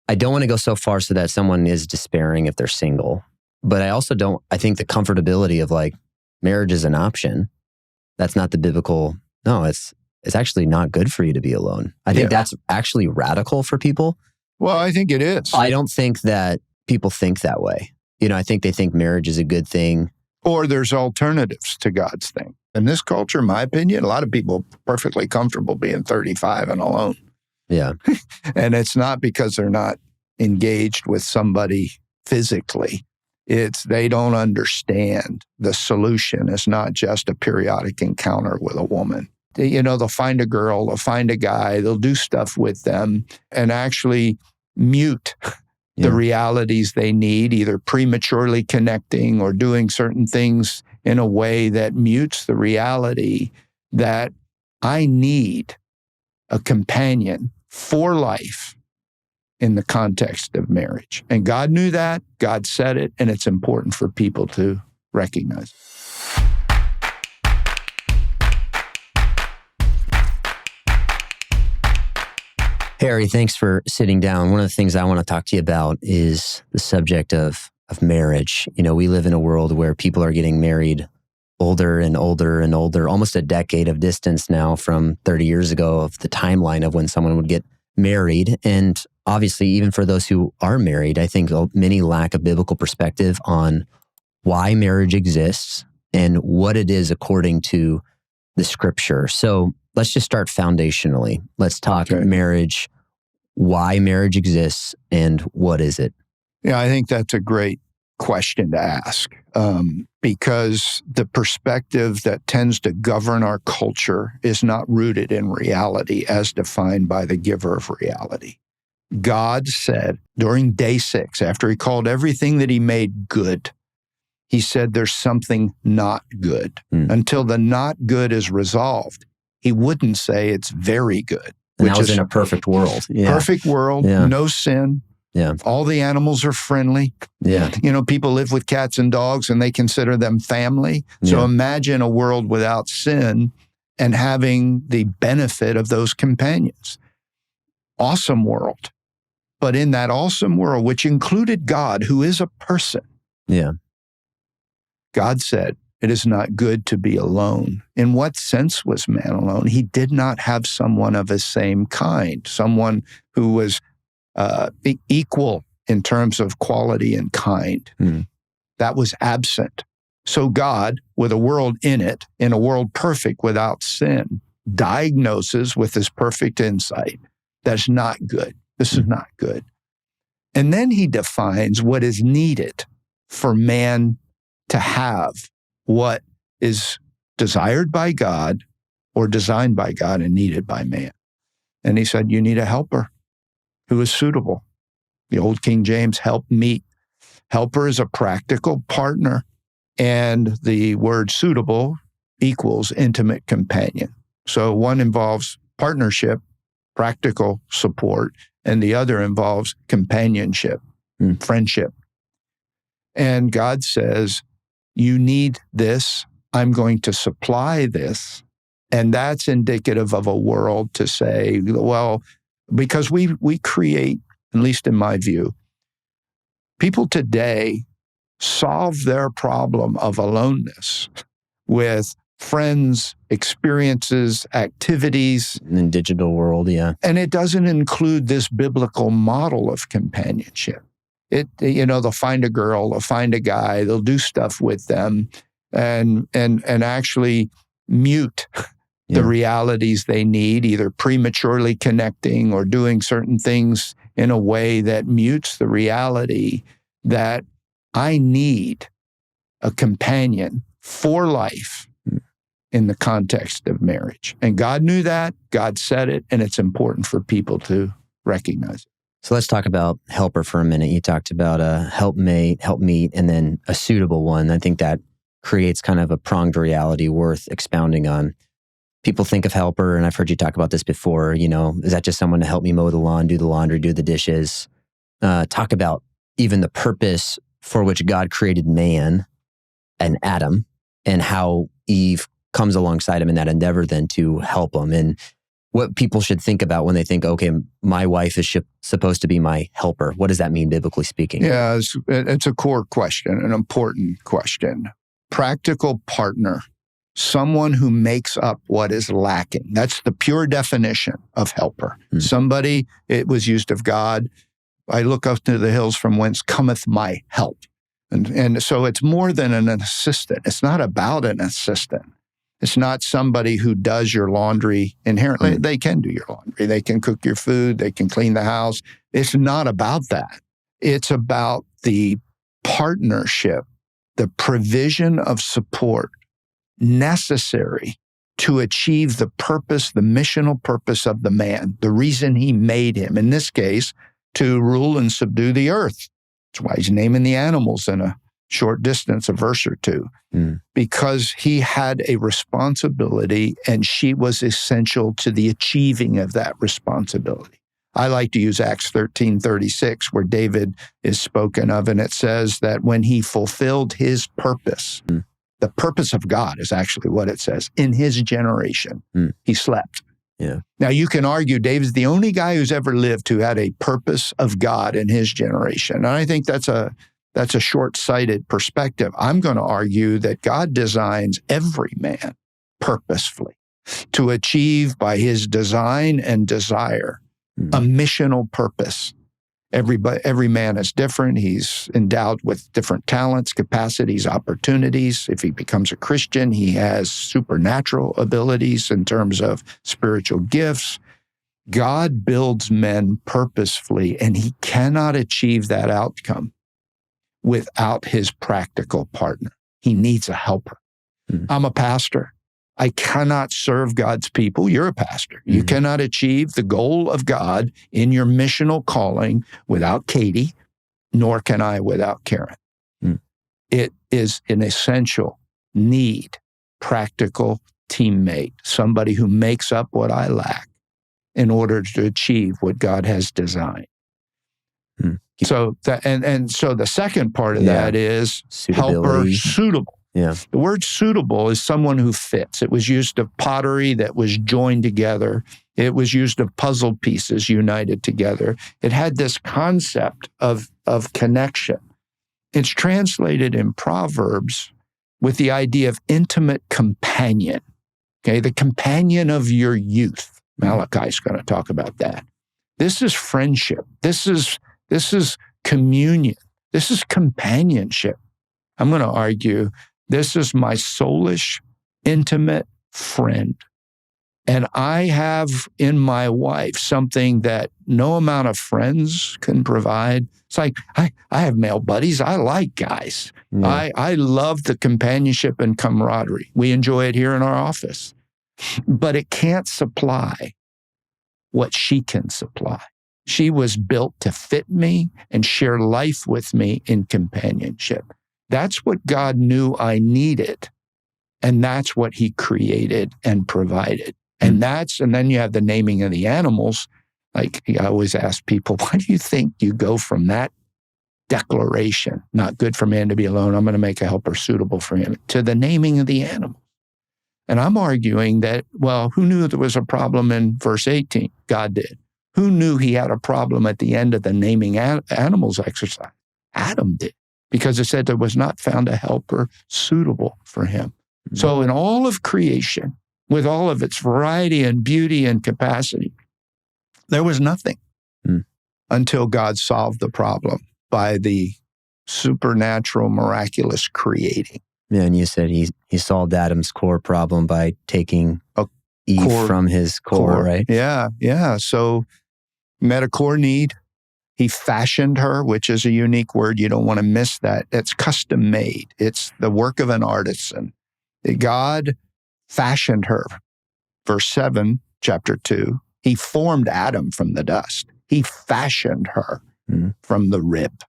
I don't want to go so far so that someone is despairing if they're single. But I also don't, I think the comfortability of like marriage is an option. That's not the biblical, no, it's actually not good for you to be alone. I think that's actually radical for people. Well, I think it is. I don't think that people think that way. I think they think marriage is a good thing. Or there's alternatives to God's thing. In this culture, in my opinion, a lot of people are perfectly comfortable being 35 and alone. Yeah. And it's not because they're not engaged with somebody physically. It's they don't understand the solution is not just a periodic encounter with a woman. They'll find a girl, they'll find a guy, they'll do stuff with them and actually mute the realities they need, either prematurely connecting or doing certain things in a way that mutes the reality that I need a companion for life in the context of marriage. And God knew that, God said it, and it's important for people to recognize. Harry, thanks for sitting down. One of the things I want to talk to you about is the subject of marriage. We live in a world where people are getting married older and older and older, almost a decade of distance now from 30 years ago of the timeline of when someone would get married. And obviously, even for those who are married, I think many lack a biblical perspective on why marriage exists and what it is according to the scripture. So let's just start foundationally. Let's talk marriage, why marriage exists, and what is it? Yeah, I think that's a great question to ask because the perspective that tends to govern our culture is not rooted in reality as defined by the giver of reality. God said during day 6, after he called everything that he made good, he said there's something not good. Until the not good is resolved, he wouldn't say it's very good. And that was in a perfect world. Perfect world, no sin. Yeah. All the animals are friendly. Yeah. People live with cats and dogs and they consider them family. So imagine a world without sin and having the benefit of those companions. Awesome world. But in that awesome world, which included God, who is a person, God said, it is not good to be alone. In what sense was man alone? He did not have someone of his same kind, someone who was equal in terms of quality and kind. That was absent. So God, with a world in it, in a world perfect without sin, diagnoses with his perfect insight, that's not good. This is not good. And then he defines what is needed for man to have what is desired by God or designed by God and needed by man. And he said, you need a helper who is suitable. The old King James, help meet. Helper is a practical partner, and the word suitable equals intimate companion. So one involves partnership, practical support, and the other involves companionship, friendship. And God says, you need this. I'm going to supply this. And that's indicative of a world to say, well, because we create, at least in my view, people today solve their problem of aloneness with friends, experiences, activities. In the digital world, And it doesn't include this biblical model of companionship. They'll find a girl, they'll find a guy, they'll do stuff with them and actually mute the realities they need, either prematurely connecting or doing certain things in a way that mutes the reality that I need a companion for life in the context of marriage. And God knew that, God said it, and it's important for people to recognize it. So let's talk about helper for a minute. You talked about a helpmate, helpmeet, and then a suitable one. I think that creates kind of a pronged reality worth expounding on. People think of helper, and I've heard you talk about this before, is that just someone to help me mow the lawn, do the laundry, do the dishes? Talk about even the purpose for which God created man and Adam and how Eve comes alongside him in that endeavor then to help him. And what people should think about when they think, okay, my wife is supposed to be my helper. What does that mean, biblically speaking? Yeah, it's a core question, an important question. Practical partner, someone who makes up what is lacking. That's the pure definition of helper. Somebody, it was used of God. I look up to the hills from whence cometh my help. And so it's more than an assistant. It's not about an assistant. It's not somebody who does your laundry inherently. They can do your laundry. They can cook your food. They can clean the house. It's not about that. It's about the partnership, the provision of support necessary to achieve the purpose, the missional purpose of the man, the reason he made him. In this case, to rule and subdue the earth. That's why he's naming the animals in a short distance, a verse or two, because he had a responsibility and she was essential to the achieving of that responsibility. I like to use Acts 13:36, where David is spoken of, and it says that when he fulfilled his purpose, the purpose of God is actually what it says, in his generation, he slept. Yeah. Now, you can argue David's the only guy who's ever lived who had a purpose of God in his generation. And I think that's a short-sighted perspective. I'm going to argue that God designs every man purposefully to achieve by his design and desire a missional purpose. Every man is different. He's endowed with different talents, capacities, opportunities. If he becomes a Christian, he has supernatural abilities in terms of spiritual gifts. God builds men purposefully, and he cannot achieve that outcome without his practical partner. He needs a helper. I'm a pastor. I cannot serve God's people. You're a pastor. You cannot achieve the goal of God in your missional calling without Katie, nor can I without Karen. It is an essential need, practical teammate, somebody who makes up what I lack in order to achieve what God has designed. So so the second part of that is helper suitable. Yeah. The word suitable is someone who fits. It was used of pottery that was joined together. It was used of puzzle pieces united together. It had this concept of connection. It's translated in Proverbs with the idea of intimate companion. Okay, the companion of your youth. Malachi's going to talk about that. This is friendship. This is communion. This is companionship. I'm going to argue this is my soulish, intimate friend. And I have in my wife something that no amount of friends can provide. It's like, I have male buddies. I like guys. Yeah. I love the companionship and camaraderie. We enjoy it here in our office. But it can't supply what she can supply. She was built to fit me and share life with me in companionship. That's what God knew I needed. And that's what he created and provided. And then you have the naming of the animals. Like I always ask people, why do you think you go from that declaration, not good for man to be alone, I'm going to make a helper suitable for him, to the naming of the animals? And I'm arguing that, well, who knew there was a problem in verse 18? God did. Who knew he had a problem at the end of the naming animals exercise? Adam did. Because it said there was not found a helper suitable for him. So in all of creation, with all of its variety and beauty and capacity, there was nothing until God solved the problem by the supernatural, miraculous creating. Yeah, and you said he solved Adam's core problem by taking Eve from his core, right? Yeah. So met a core need. He fashioned her, which is a unique word. You don't want to miss that. It's custom made. It's the work of an artisan. God fashioned her. Verse 7, chapter 2, he formed Adam from the dust. He fashioned her from the rib.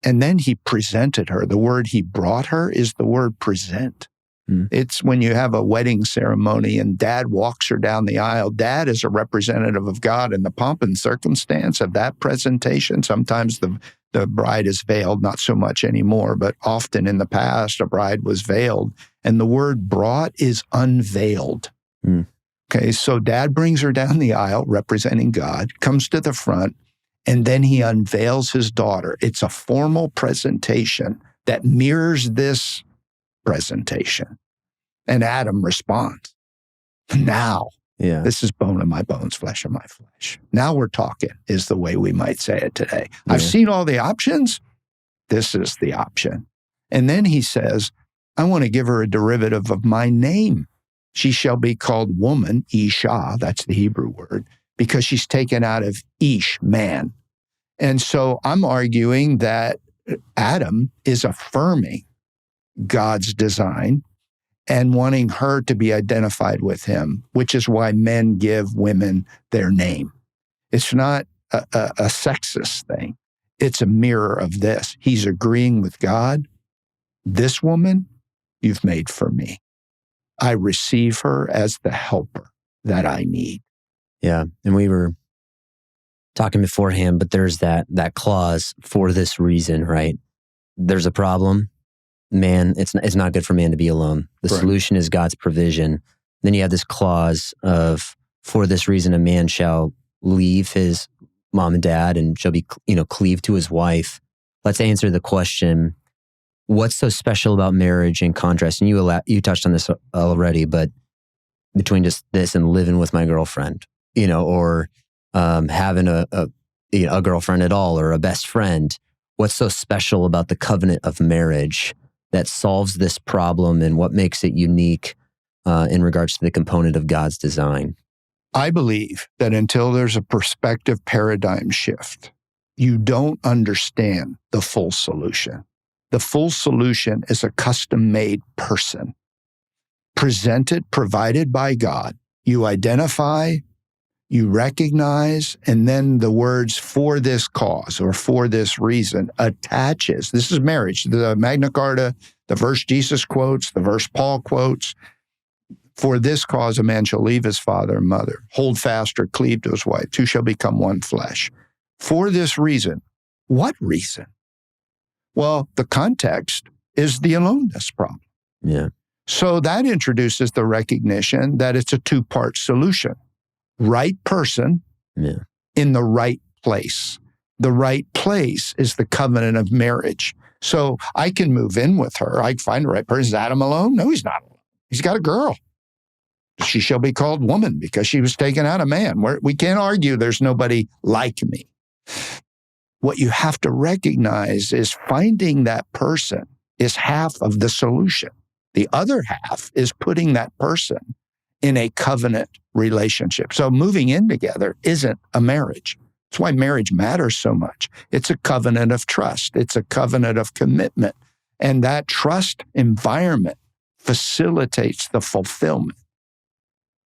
And then he presented her. The word he brought her is the word present. It's when you have a wedding ceremony and dad walks her down the aisle. Dad is a representative of God in the pomp and circumstance of that presentation. Sometimes the bride is veiled, not so much anymore, but often in the past, a bride was veiled. And the word brought is unveiled. Okay, so dad brings her down the aisle representing God, comes to the front, and then he unveils his daughter. It's a formal presentation that mirrors this presentation. And Adam responds, now, this is bone of my bones, flesh of my flesh. Now we're talking, is the way we might say it today. Yeah. I've seen all the options. This is the option. And then he says, I want to give her a derivative of my name. She shall be called woman, Isha, that's the Hebrew word, because she's taken out of Ish, man. And so I'm arguing that Adam is affirming God's design and wanting her to be identified with him, which is why men give women their name. It's not a sexist thing. It's a mirror of this. He's agreeing with God. This woman, you've made for me. I receive her as the helper that I need. Yeah. And we were talking beforehand, but there's that clause, for this reason, right? There's a problem. Man, it's not good for man to be alone. The solution is God's provision. Then you have this clause of, for this reason, a man shall leave his mom and dad and shall be, cleave to his wife. Let's answer the question, what's so special about marriage in contrast? And you touched on this already, but between just this and living with my girlfriend, or having a girlfriend at all, or a best friend, what's so special about the covenant of marriage that solves this problem, and what makes it unique in regards to the component of God's design? I believe that until there's a perspective paradigm shift, you don't understand the full solution. The full solution is a custom-made person, provided by God. You identify, you recognize, and then the words "for this cause" or "for this reason" attaches. This is marriage. The Magna Carta, the verse Jesus quotes, the verse Paul quotes. For this cause, a man shall leave his father and mother, hold fast or cleave to his wife. Two shall become one flesh. For this reason. What reason? Well, the context is the aloneness problem. Yeah. So that introduces the recognition that it's a two-part solution. Right person in the right place. The right place is the covenant of marriage. So I can move in with her. I can find the right person. Is Adam alone? No, he's not alone. He's got a girl. She shall be called woman because she was taken out of man. We can't argue there's nobody like me. What you have to recognize is finding that person is half of the solution. The other half is putting that person in a covenant relationship. So moving in together isn't a marriage. That's why marriage matters so much. It's a covenant of trust. It's a covenant of commitment. And that trust environment facilitates the fulfillment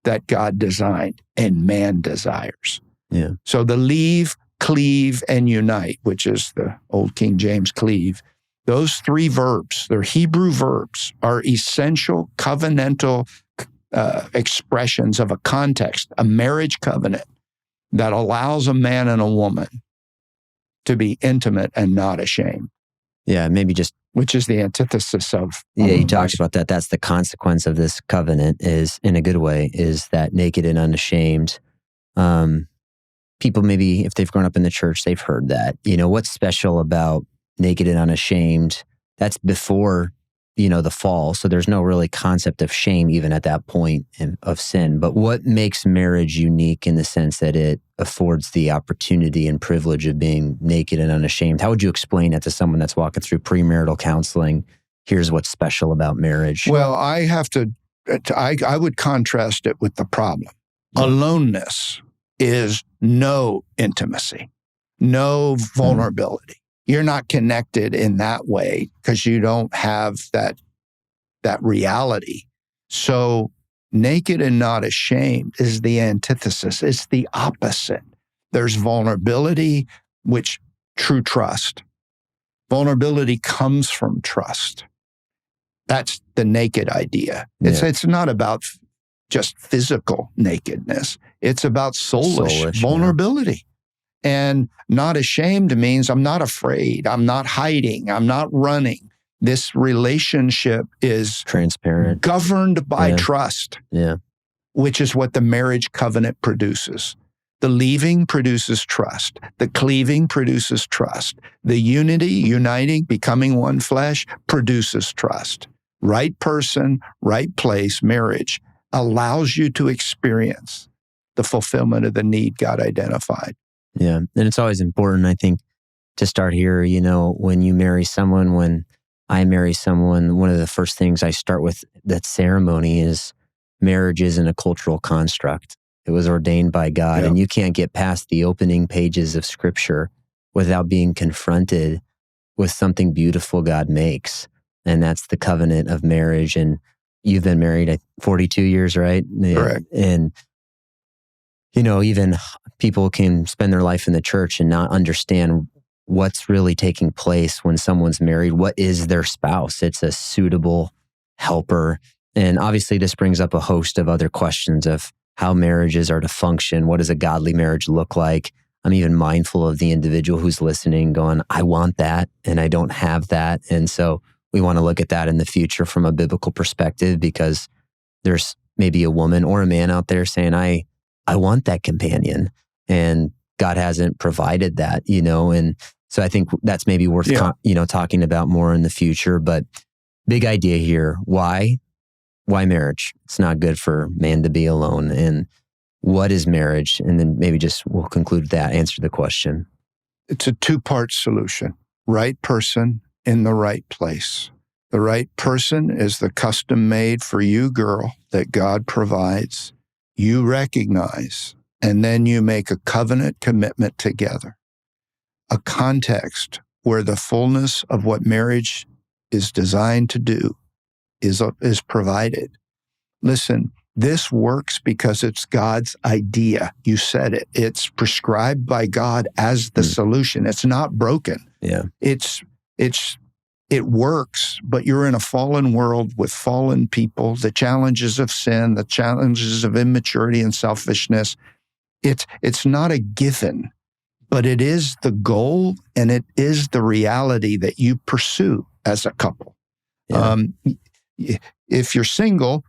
that God designed and man desires. Yeah. So the leave, cleave, and unite, which is the old King James cleave, those three verbs, they're Hebrew verbs, are essential covenantal expressions of a context, a marriage covenant that allows a man and a woman to be intimate and not ashamed. Yeah, maybe just... Which is the antithesis of... Yeah, he talks about that. That's the consequence of this covenant is, in a good way, is that naked and unashamed. People maybe, if they've grown up in the church, they've heard that. What's special about naked and unashamed? That's before, the fall. So there's no really concept of shame even at that point of sin. But what makes marriage unique in the sense that it affords the opportunity and privilege of being naked and unashamed? How would you explain that to someone that's walking through premarital counseling? Here's what's special about marriage. Well, I would contrast it with the problem. Aloneness is no intimacy, no vulnerability. You're not connected in that way because you don't have that reality. So naked and not ashamed is the antithesis. It's the opposite. There's vulnerability, which true trust. Vulnerability comes from trust. That's the naked idea. It's not about just physical nakedness. It's about soulish vulnerability. And not ashamed means I'm not afraid. I'm not hiding. I'm not running. This relationship is transparent, governed by trust. Yeah. which is what the marriage covenant produces. The leaving produces trust. The cleaving produces trust. The unity, uniting, becoming one flesh produces trust. Right person, right place, marriage allows you to experience the fulfillment of the need God identified. Yeah. And it's always important, I think, to start here. You know, when you marry someone, when I marry someone, one of the first things I start with that ceremony is marriage isn't a cultural construct. It was ordained by God. Yeah. And you can't get past the opening pages of Scripture without being confronted with something beautiful God makes. And that's the covenant of marriage. And you've been married 42 years, right? Correct. And, you know, even people can spend their life in the church and not understand what's really taking place when someone's married. What is their spouse? It's a suitable helper. And obviously, this brings up a host of other questions of how marriages are to function. What does a godly marriage look like? I'm even mindful of the individual who's listening going, I want that and I don't have that. And so we want to look at that in the future from a biblical perspective, because there's maybe a woman or a man out there saying, I want that companion, and God hasn't provided that, you know? And so I think that's maybe worth, talking about more in the future. But big idea here. Why marriage? It's not good for man to be alone. And what is marriage? And then maybe we'll conclude that, answer the question. It's a two-part solution. Right person in the right place. The right person is the custom made for you, girl, that God provides. You recognize, and then you make a covenant commitment together. A context where the fullness of what marriage is designed to do is provided. Listen, this works because it's God's idea. You said it. It's prescribed by God as the solution. It's not broken. Yeah. It works, but you're in a fallen world with fallen people, the challenges of sin, the challenges of immaturity and selfishness. It's not a given, but it is the goal, and it is the reality that you pursue as a couple. Yeah. If you're single,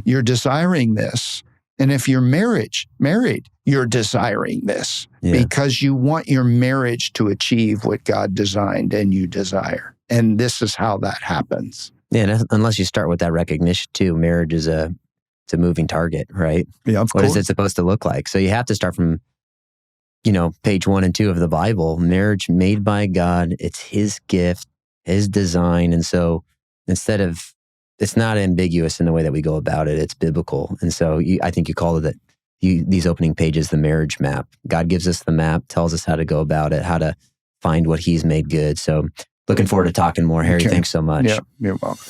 you're desiring this. And if you're married, you're desiring this because you want your marriage to achieve what God designed and you desire. And this is how that happens. Yeah, and unless you start with that recognition too, marriage is it's a moving target, right? Yeah, of What course. is it supposed to look like? So you have to start from, page 1 and 2 of the Bible. Marriage made by God. It's His gift, His design. And so it's not ambiguous in the way that we go about it. It's biblical. And so I think you call it these opening pages, the marriage map. God gives us the map, tells us how to go about it, how to find what He's made good. So looking forward to talking more. Harry, thanks so much. Yeah, you're welcome.